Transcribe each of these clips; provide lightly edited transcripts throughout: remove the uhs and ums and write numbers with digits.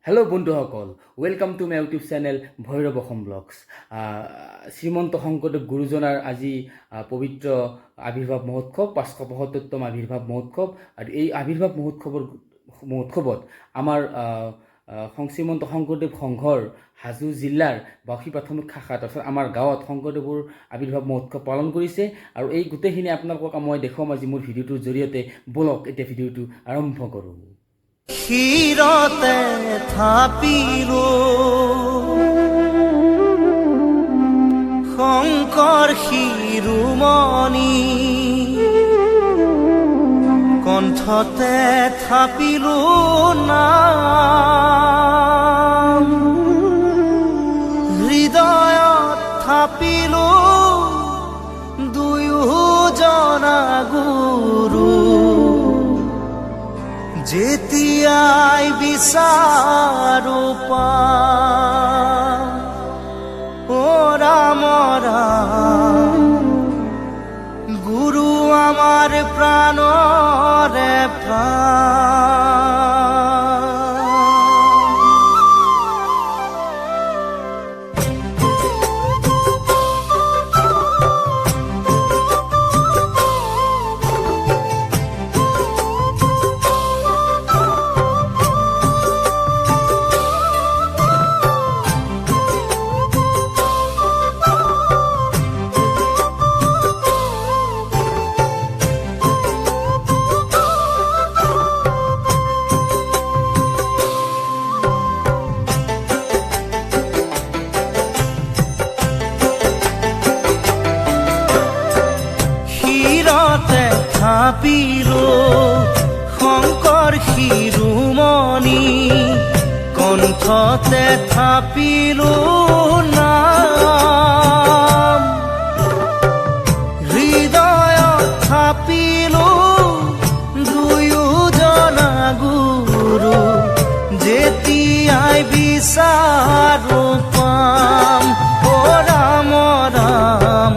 Hello' বন্ধুসকল, welcome to my YouTube channel Bhairav Assam vlogs. Srimanta Sankardev গুৰুজনাৰ আজি পবিত্ৰ আৱিৰ্ভাৱ মহোৎসৱ, 575তম আৱিৰ্ভাৱ মহোৎসৱ। আৰু এই আৱিৰ্ভাৱ মহোৎসৱত আমাৰ শ্ৰীমন্ত শংকৰদেৱ সংঘৰ হাজো জিলাৰ বাউসী প্ৰাথমিক শাখাত অৰ্থাৎ আমাৰ গাঁৱত শংকৰদেৱৰ আৱিৰ্ভাৱ মহোৎসৱ পালন কৰিছে। আৰু এই গোটেইখিনি আপোনালোকক মই দেখুৱাম আজি মোৰ ভিডিঅ'টোৰ জৰিয়তে। ব'লক এতিয়া ভিডিঅ'টো আৰম্ভ কৰোঁ। ক্ষীৰতে থাপিলো শংকৰ শিৰোমণি, কণ্ঠতে থাপিলো নাম, হৃদয়ত থাপিলো দুয়োজনা গুৰু, যেতিয়াই বিচাৰো পাম ও ৰাম ৰাম, গুৰু আমাৰ প্ৰাণৰে প্ৰাণ। থাপিলো শংকৰ শিৰোমণি, কণ্ঠতে থাপিলো নাম, হৃদয়ত থাপিলো দুয়োজনা গুৰু, যেতিয়াই বিচাৰো পাম ও ৰাম ৰাম,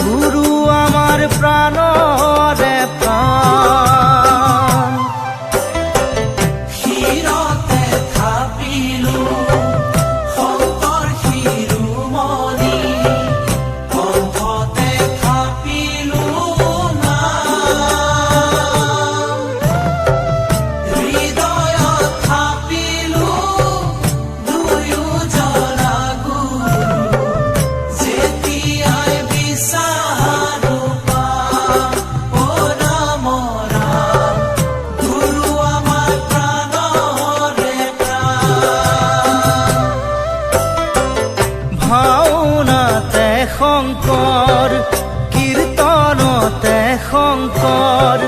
গুৰু আমাৰ প্ৰাণৰে প্ৰাণ। ক্ষীৰতে থাপিলো শংকৰ শিৰোমণি, কণ্ঠতে থাপিলো নাম, হৃদয়ত থাপিলো দুয়োজনা গুৰু, যেতিয়াই বিচাৰো পাম ও ৰাম ৰাম, গুৰু আমাৰ প্ৰাণৰে প্ৰাণ। ভাওনাতে শংকৰ, কীৰ্তনতে শংকৰ,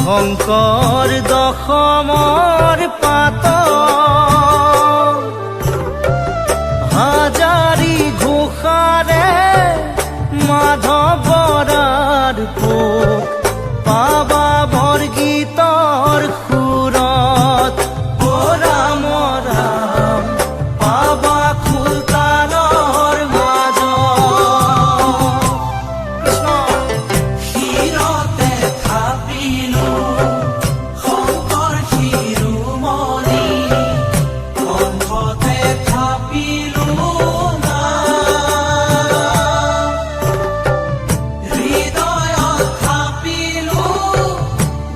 শংকৰ দশমৰ পাত, হাজাৰী ঘোষাৰে মাধৱৰাৰ পোক, পাবা বৰগীতৰ সুৰত ও ৰাম ৰাম, পাবা খুলতানৰ মাজত। কৃষ্ণ ক্ষীৰতে থাপিলো শংকৰ শিৰোমণি, কণ্ঠতে থাপিলো নাম, হৃদয়ত থাপিলো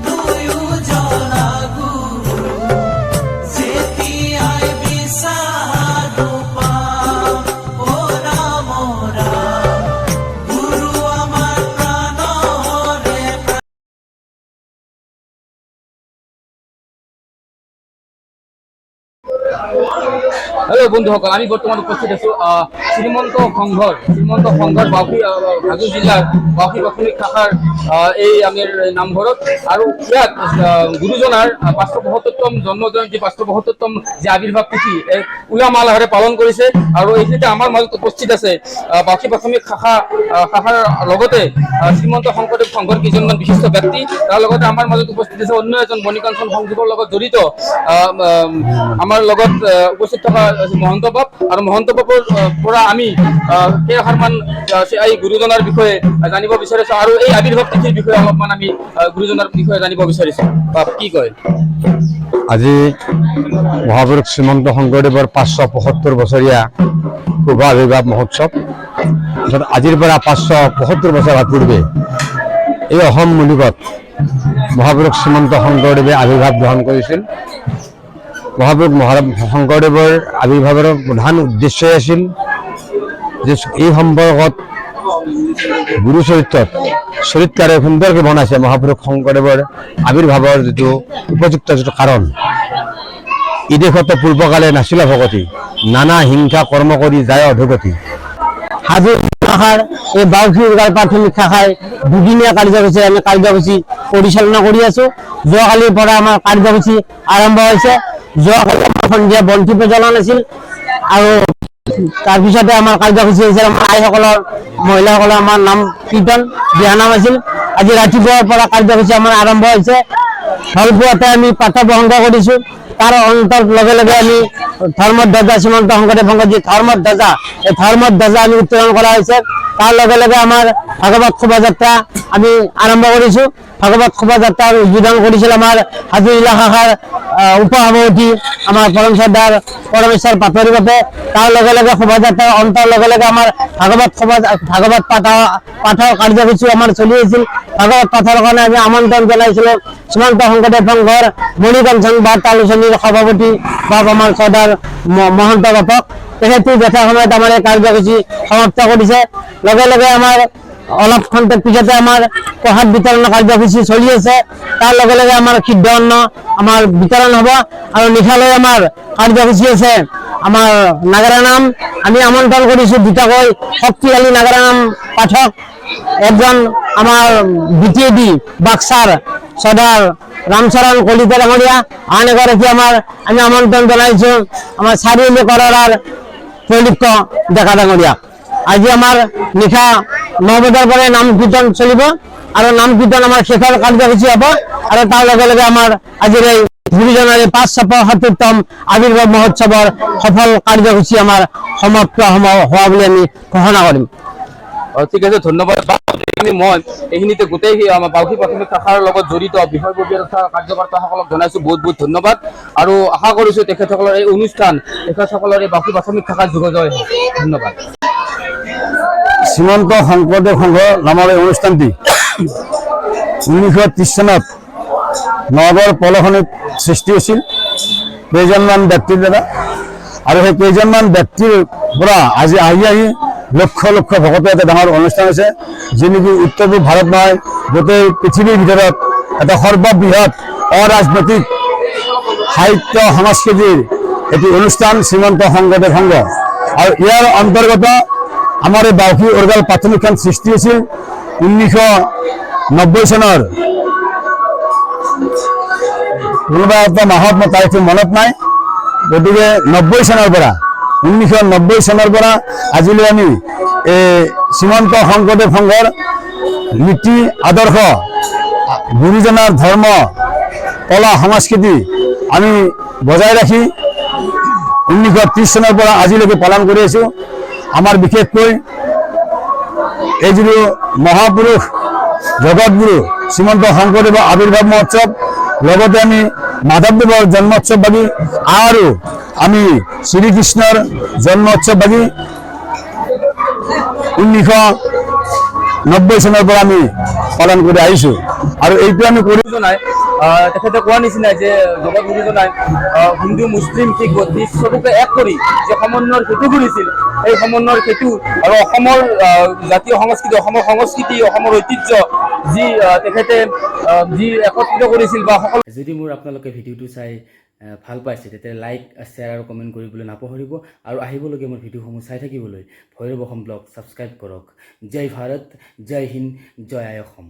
দুয়োজনা গুৰু, যেতিয়াই বিচাৰো পাম ও ৰাম ৰাম, গুৰু আমাৰ প্ৰাণৰে প্ৰাণ। হেল্ল' বন্ধুসকল, আমি বৰ্তমান উপস্থিত আছোঁ শ্ৰীমন্ত সংঘৰ বাউসী হাজো জিলাৰ বাউসী প্ৰাথমিক শাখাৰ এই আমি নামঘৰত। আৰু ইয়াত গুৰুজনাৰ 575তম জন্ম জয়ন্তী, 575তম যে আৱিৰ্ভাৱ তিথি উলহ মালহেৰে পালন কৰিছে। আৰু এইখিনিতে আমাৰ মাজত উপস্থিত আছে বাউসী প্ৰাথমিক শাখাৰ লগতে শ্ৰীমন্ত শংকৰদেৱ সংঘৰ কেইজনমান বিশিষ্ট ব্যক্তি। তাৰ লগতে আমাৰ মাজত উপস্থিত আছে অন্য এজন মণিকাঞ্চন সংযোগৰ লগত জড়িত আমাৰ লগত উপস্থিত থকা মহন্ত বাপ। আৰু মহন্ত বাপৰ পৰা আমি কেইষাৰমান এই গুৰুজনাৰ বিষয়ে জানিব বিচাৰিছোঁ আৰু এই আবিৰ্ভাৱ তিথিৰ বিষয়ে অলপমান আমি গুৰুজনাৰ বিষয়ে জানিব বিচাৰিছোঁ। কি কয়? আজি মহাপুৰুষ শ্ৰীমন্ত শংকৰদেৱৰ 575 বছৰীয়া শুভ আবিৰ্ভাৱ মহোৎসৱ। অৰ্থাৎ আজিৰ পৰা 575 বছৰ পূৰ্বে এই অসম মুলুকত মহাপুৰুষ শ্ৰীমন্ত শংকৰদেৱে আবিৰ্ভাৱ গ্ৰহণ কৰিছিল। মহাপুৰুষ শংকৰদেৱৰ আবিৰ্ভাৱৰ প্ৰধান উদ্দেশ্যই আছিল যে এই সম্পৰ্কত গুৰু চৰিত্ৰৰে সুন্দৰকৈ বনাইছে মহাপুৰুষ শংকৰদেৱৰ আবিৰ্ভাৱৰ যিটো উপযুক্ত যিটো কাৰণ। ই দেশত পূৰ্বকালে নাছিল ভগতি, নানা হিংসা কৰ্ম কৰি যায় অধোগতি। হাজো শাখাৰ এই বাউসী উৰ্গাৰ প্ৰাথমিক শাখাই দুদিনীয়া কাৰ্যসূচী আমি কাৰ্যসূচী পৰিচালনা কৰি আছো। যোৱাকালিৰ পৰা আমাৰ কাৰ্যসূচী আৰম্ভ হৈছে। যোৱাকালি আমাৰ সন্ধিয়া বন্তি প্ৰজ্বলন আছিল আৰু তাৰপিছতে আমাৰ কাৰ্যসূচী হৈছিল আমাৰ আইসকলৰ মহিলাসকলৰ আমাৰ নাম কীৰ্তন দিহানাম আছিল। আজি ৰাতিপুৱাৰ পৰা কাৰ্যসূচী আমাৰ আৰম্ভ হৈছে। ফলপুৱাতে আমি পাঠ প্ৰসংগ কৰিছোঁ। তাৰ অন্তৰ লগে লগে আমি ধৰ্মধ্বজা শ্ৰীমন্ত শংকৰদেৱ সংঘৰ যি ধৰ্মধ্বজা, এই ধৰ্মধ্বজা আমি উত্তোলন কৰা হৈছে। তাৰ লগে লগে আমাৰ ভাগৱত শোভাযাত্ৰা আমি আৰম্ভ কৰিছোঁ। ভাগৱত শোভাযাত্ৰাৰ উদ্বোধন কৰিছিল আমাৰ হাজো জিলা শাখাৰ উপসভাপতি আমাৰ পৰম শ্ৰদ্ধাৰ পৰমেশ্বৰ পাটোৱাৰী বাপে। তাৰ লগে লগে শোভাযাত্ৰাৰ অন্তৰ লগে লগে আমাৰ ভাগৱত পাঠৰ কাৰ্যসূচী আমাৰ চলি আছিল। ভাগৱত পাঠৰ কাৰণে আমি আমন্ত্ৰণ জনাইছিলোঁ শ্ৰীমন্ত শংকৰদেৱ সংঘৰ মণিকাঞ্চন বাৰ্তা আলোচনীৰ সভাপতি বা আমাৰ শ্ৰদ্ধাৰ মহন্ত বাপক। তেখেতে যথাসময়ত আমাৰ এই কাৰ্যসূচী সমাপ্ত কৰিছে। লগে লগে আমাৰ অলপ খন্তেক পিছতে আমাৰ প্ৰসাদ বিতৰণৰ কাৰ্যসূচী চলি আছে। তাৰ লগে লগে আমাৰ সিদ্ধ অন্ন আমাৰ বিতৰণ হ'ব আৰু নিশালৈ আমাৰ কাৰ্যসূচী আছে আমাৰ নাগাৰা নাম। আমি আমন্ত্ৰণ কৰিছোঁ দুটাকৈ শক্তিশালী নাগাৰা নাম পাঠক। একজন আমাৰ BTAD বাক্সাৰ শ্ৰদ্ধাৰ ৰামচৰণ কলিতা ডাঙৰীয়া, আন এগৰাকী আমি আমন্ত্ৰণ জনাইছোঁ আমাৰ চাৰিআলি কৰৰাৰ ত্ৰৈলোক্য ডেকা ডাঙৰীয়া। আজি আমাৰ নিশা 9 বজাৰ পৰাই নাম কীৰ্তন চলিব আৰু নাম কীৰ্তন আমাৰ শেষৰ কাৰ্যসূচী হ'ব আৰু তাৰ লগে লগে আমাৰ আজিৰ এই গুৰুজনাৰ 575তম আবিৰ্ভাৱ মহোৎসৱৰ সফল কাৰ্যসূচী আমাৰ সমাপ্ত হোৱা বুলি আমি ঘোষণা কৰিম। ঠিক আছে, ধন্যবাদ। মই এইখিনিতে গোটেই আমাৰ বাউসী প্ৰাথমিক শাখাৰ লগত জড়িত বিষয়ববীয়া তথা কাৰ্যকৰ্তাসকলক জনাইছোঁ বহুত বহুত ধন্যবাদ আৰু আশা কৰিছোঁ তেখেতসকলৰ এই অনুষ্ঠান তেখেতসকলৰ এই বাউসী প্ৰাথমিক শাখাৰ যোগজয় হয়। ধন্যবাদ। শ্ৰীমন্ত শংকৰদেৱ সংঘ নামৰ এই অনুষ্ঠানটি 1930 চনত নগৰ পলখনিত সৃষ্টি হৈছিল কেইজনমান ব্যক্তিৰ দ্বাৰা আৰু সেই কেইজনমান ব্যক্তিৰ পৰা আজি আহি লক্ষ লক্ষ ভকতৰ এটা ডাঙৰ অনুষ্ঠান আছে, যি নেকি উত্তৰ পূব ভাৰত নহয় গোটেই পৃথিৱীৰ ভিতৰত এটা সৰ্ববৃহৎ অৰাজনৈতিক সাহিত্য সংস্কৃতিৰ এটি অনুষ্ঠান শ্ৰীমন্ত শংকৰদেৱ সংঘ। আৰু ইয়াৰ অন্তৰ্গত আমাৰ এই বাউসী উৰ্গাল প্ৰাথমিকখন সৃষ্টি হৈছিল 1990 চনৰ কোনোবা এটা মাহত মোৰ তাৰিখটো মনত নাই। গতিকে 1990 চনৰ পৰা আজিলৈ আমি এই শ্ৰীমন্ত শংকৰদেৱ সংঘৰ নীতি আদৰ্শ, গুৰুজনাৰ ধৰ্ম, কলা সংস্কৃতি আমি বজাই ৰাখি 1930 চনৰ পৰা আজিলৈকে পালন কৰি আছোঁ। আমাৰ বিশেষকৈ এই যিটো মহাপুৰুষ জগতগুৰু শ্ৰীমন্ত শংকৰদেৱৰ আবিৰ্ভাৱ মহোৎসৱ, লগতে আমি মাধৱদেৱৰ জন্মোৎসৱবাদী আৰু আমি শ্ৰীকৃষ্ণৰ জন্মোৎসৱবাদী 1990 চনৰ পৰা আমি পালন কৰি আহিছোঁ আৰু এইটো আমি কৰি গুৰুজনাই তেখেতে কোৱা নিচিনাই যে জগত গুৰুজনাই হিন্দু মুছলিম শিখ বৌদ্ধ চবকে এক কৰি যে সমন্বয়ৰ সেতু কৰিছিল, এই সমন্বয়ৰ সেতু আৰু অসমৰ জাতীয় সংস্কৃতি, অসমৰ সংস্কৃতি, অসমৰ ঐতিহ্য যি তেখেতে যি একত্ৰিত কৰিছিল বা সকলো। যদি মোৰ আপোনালোকে ভিডিঅ'টো চাই ভাল পাইছে তেতিয়া লাইক, শ্বেয়াৰ আৰু কমেণ্ট কৰিবলৈ নাপাহৰিব আৰু আহিবলগীয়া মোৰ ভিডিঅ'সমূহ চাই থাকিবলৈ ভৈৰৱ অসম ব্লগ ছাবস্ক্ৰাইব কৰক। জয় ভাৰত, জয় হিন্দ, জয় আই অসম।